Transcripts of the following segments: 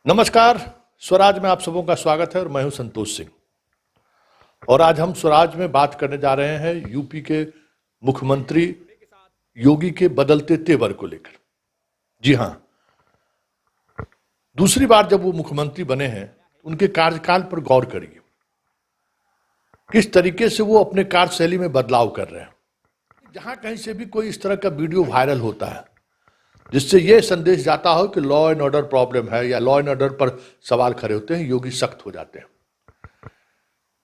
नमस्कार। स्वराज में आप सबों का स्वागत है और मैं हूं संतोष सिंह। और आज हम स्वराज में बात करने जा रहे हैं यूपी के मुख्यमंत्री योगी के बदलते तेवर को लेकर। जी हां, दूसरी बार जब वो मुख्यमंत्री बने हैं उनके कार्यकाल पर गौर करिए, किस तरीके से वो अपने कार्यशैली में बदलाव कर रहे हैं। जहां कहीं से भी कोई इस तरह का वीडियो वायरल होता है जिससे ये संदेश जाता हो कि लॉ एंड ऑर्डर प्रॉब्लम है या लॉ एंड ऑर्डर पर सवाल खड़े होते हैं, योगी सख्त हो जाते हैं।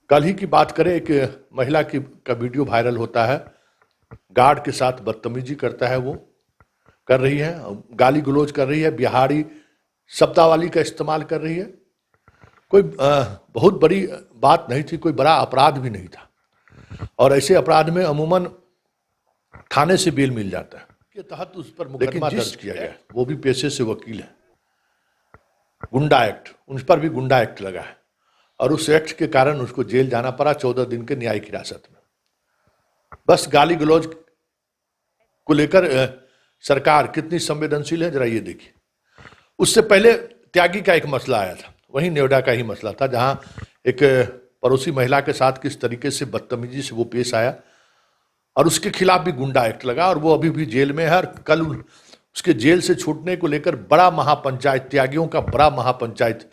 कल ही की बात करें, एक महिला का वीडियो वायरल होता है, गार्ड के साथ बदतमीजी करता है, वो कर रही है, गाली गलौज कर रही है, बिहारी शब्दावली का इस्तेमाल कर रही है। कोई बहुत बड़ी बात नहीं थी, कोई बड़ा अपराध भी नहीं था, और ऐसे अपराध में अमूमन थाने से बेल मिल जाता है के तहत उस पर मुकदमा दर्ज किया गया। वो भी पेशे से वकील है। गुंडा एक्ट, उन पर भी गुंडा एक्ट लगा है और उस एक्ट के कारण उसको जेल जाना पड़ा 14 दिन के न्यायिक हिरासत में। बस गाली गलौज को लेकर सरकार कितनी संवेदनशील है, जरा ये देखिए। उससे पहले त्यागी का एक मसला आया था, वही नोएडा का ही मसला था, जहां एक पड़ोसी महिला के साथ किस तरीके से बदतमीजी से वो पेश आया और उसके खिलाफ भी गुंडा एक्ट लगा और वो अभी भी जेल में है। और कल उसके जेल से छूटने को लेकर बड़ा महापंचायत, त्यागियों का बड़ा महापंचायत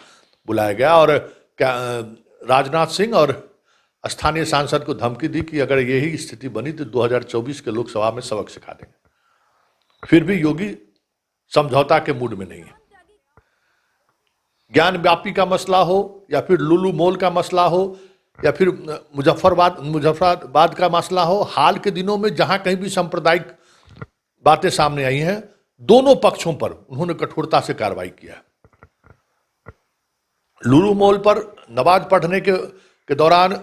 बुलाया गया और राजनाथ सिंह और स्थानीय सांसद को धमकी दी कि अगर यही स्थिति बनी तो 2024 के लोकसभा में सबक सिखा देंगे। फिर भी योगी समझौता के मूड में नहीं है। ज्ञान व्यापी का मसला हो या फिर लुलु मॉल का मसला हो या फिर मुजफ्फराबाद का मसला हो, हाल के दिनों में जहां कहीं भी सांप्रदायिक बातें सामने आई हैं, दोनों पक्षों पर उन्होंने कठोरता से कार्रवाई किया। लुलु मॉल पर नमाज पढ़ने के दौरान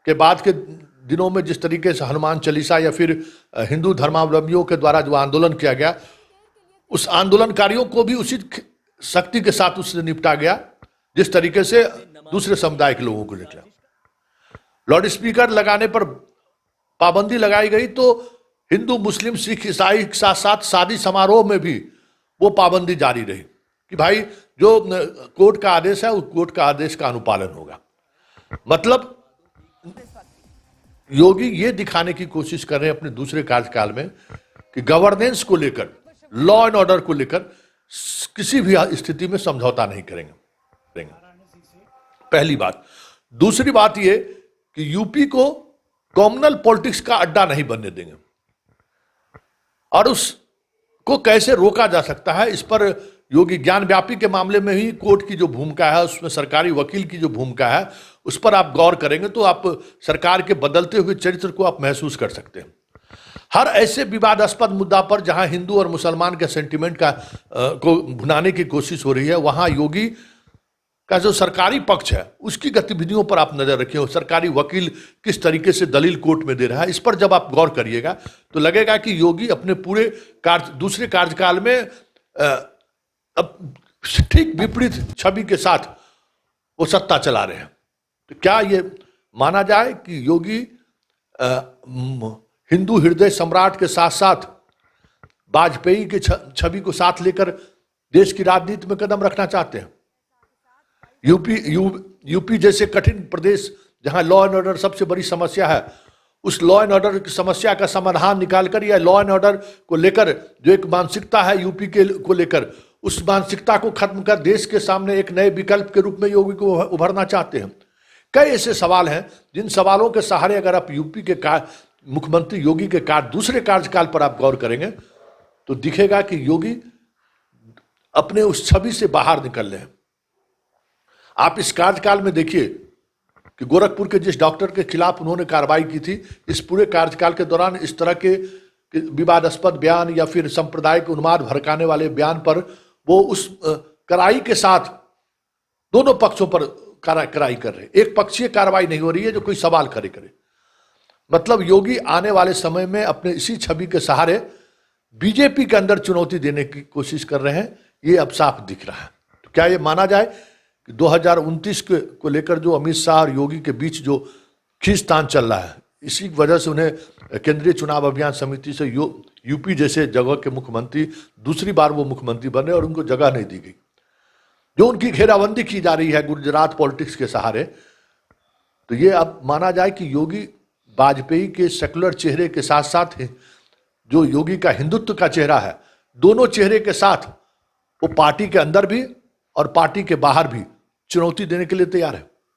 के बाद के दिनों में जिस तरीके से हनुमान चालीसा या फिर हिंदू धर्मावलंबियों के द्वारा जो आंदोलन किया गया, उस आंदोलनकारियों को भी उसी शक्ति के साथ उससे निपटा गया जिस तरीके से दूसरे समुदाय के लोगों को निकला। लाउड स्पीकर लगाने पर पाबंदी लगाई गई तो हिंदू मुस्लिम सिख ईसाई के साथ साथ शादी समारोह में भी वो पाबंदी जारी रही कि भाई जो कोर्ट का आदेश है उस कोर्ट का आदेश का अनुपालन होगा। मतलब योगी ये दिखाने की कोशिश कर रहे हैं अपने दूसरे कार्यकाल में कि गवर्नेंस को लेकर, लॉ एंड ऑर्डर को लेकर किसी भी स्थिति में समझौता नहीं करेंगे। पहली बात। दूसरी बात ये कि यूपी को कॉमनल पॉलिटिक्स का अड्डा नहीं बनने देंगे और उसको कैसे रोका जा सकता है, इस पर योगी ज्ञान व्यापी के मामले में ही कोर्ट की जो भूमिका है, उसमें सरकारी वकील की जो भूमिका है, उस पर आप गौर करेंगे तो आप सरकार के बदलते हुए चरित्र को आप महसूस कर सकते हैं। हर ऐसे विवादास्पद मुद्दा पर जहां हिंदू और मुसलमान के सेंटिमेंट को भुनाने की कोशिश हो रही है, वहां योगी का जो सरकारी पक्ष है उसकी गतिविधियों पर आप नजर रखिए। सरकारी वकील किस तरीके से दलील कोर्ट में दे रहा है, इस पर जब आप गौर करिएगा तो लगेगा कि योगी अपने पूरे दूसरे कार्यकाल में अब ठीक विपरीत छवि के साथ वो सत्ता चला रहे हैं। तो क्या ये माना जाए कि योगी हिंदू हृदय सम्राट के साथ साथ वाजपेयी के छवि को साथ लेकर देश की राजनीति में कदम रखना चाहते हैं? यूपी जैसे कठिन प्रदेश जहां लॉ एंड ऑर्डर सबसे बड़ी समस्या है, उस लॉ एंड ऑर्डर की समस्या का समाधान निकालकर या लॉ एंड ऑर्डर को लेकर जो एक मानसिकता है यूपी के को लेकर, उस मानसिकता को खत्म कर देश के सामने एक नए विकल्प के रूप में योगी को उभरना चाहते हैं। कई ऐसे सवाल हैं जिन सवालों के सहारे अगर आप यूपी के मुख्यमंत्री योगी के दूसरे कार्यकाल पर आप गौर करेंगे तो दिखेगा कि योगी अपने उस छवि से बाहर निकल रहे हैं। आप इस कार्यकाल में देखिए कि गोरखपुर के जिस डॉक्टर के खिलाफ उन्होंने कार्रवाई की थी, इस पूरे कार्यकाल के दौरान इस तरह के विवादास्पद बयान या फिर सांप्रदायिक उन्माद भड़काने वाले बयान पर वो उस कड़ाई के साथ दोनों पक्षों पर कड़ाई कर रहे हैं। एक पक्षीय कार्रवाई नहीं हो रही है जो कोई सवाल खड़े करे। मतलब योगी आने वाले समय में अपने इसी छवि के सहारे बीजेपी के अंदर चुनौती देने की कोशिश कर रहे हैं, ये अब साफ दिख रहा है। तो क्या ये माना जाए कि 2029 को लेकर जो अमित शाह और योगी के बीच जो खींचतान चल रहा है, इसी वजह से उन्हें केंद्रीय चुनाव अभियान समिति से यूपी जैसे जगह के मुख्यमंत्री दूसरी बार वो मुख्यमंत्री बने और उनको जगह नहीं दी गई। जो उनकी घेराबंदी की जा रही है गुजरात पॉलिटिक्स के सहारे, तो ये अब माना जाए कि योगी वाजपेयी के सेकुलर चेहरे के साथ साथ जो योगी का हिंदुत्व का चेहरा है, दोनों चेहरे के साथ वो पार्टी के अंदर भी और पार्टी के बाहर भी चुनौती देने के लिए तैयार है।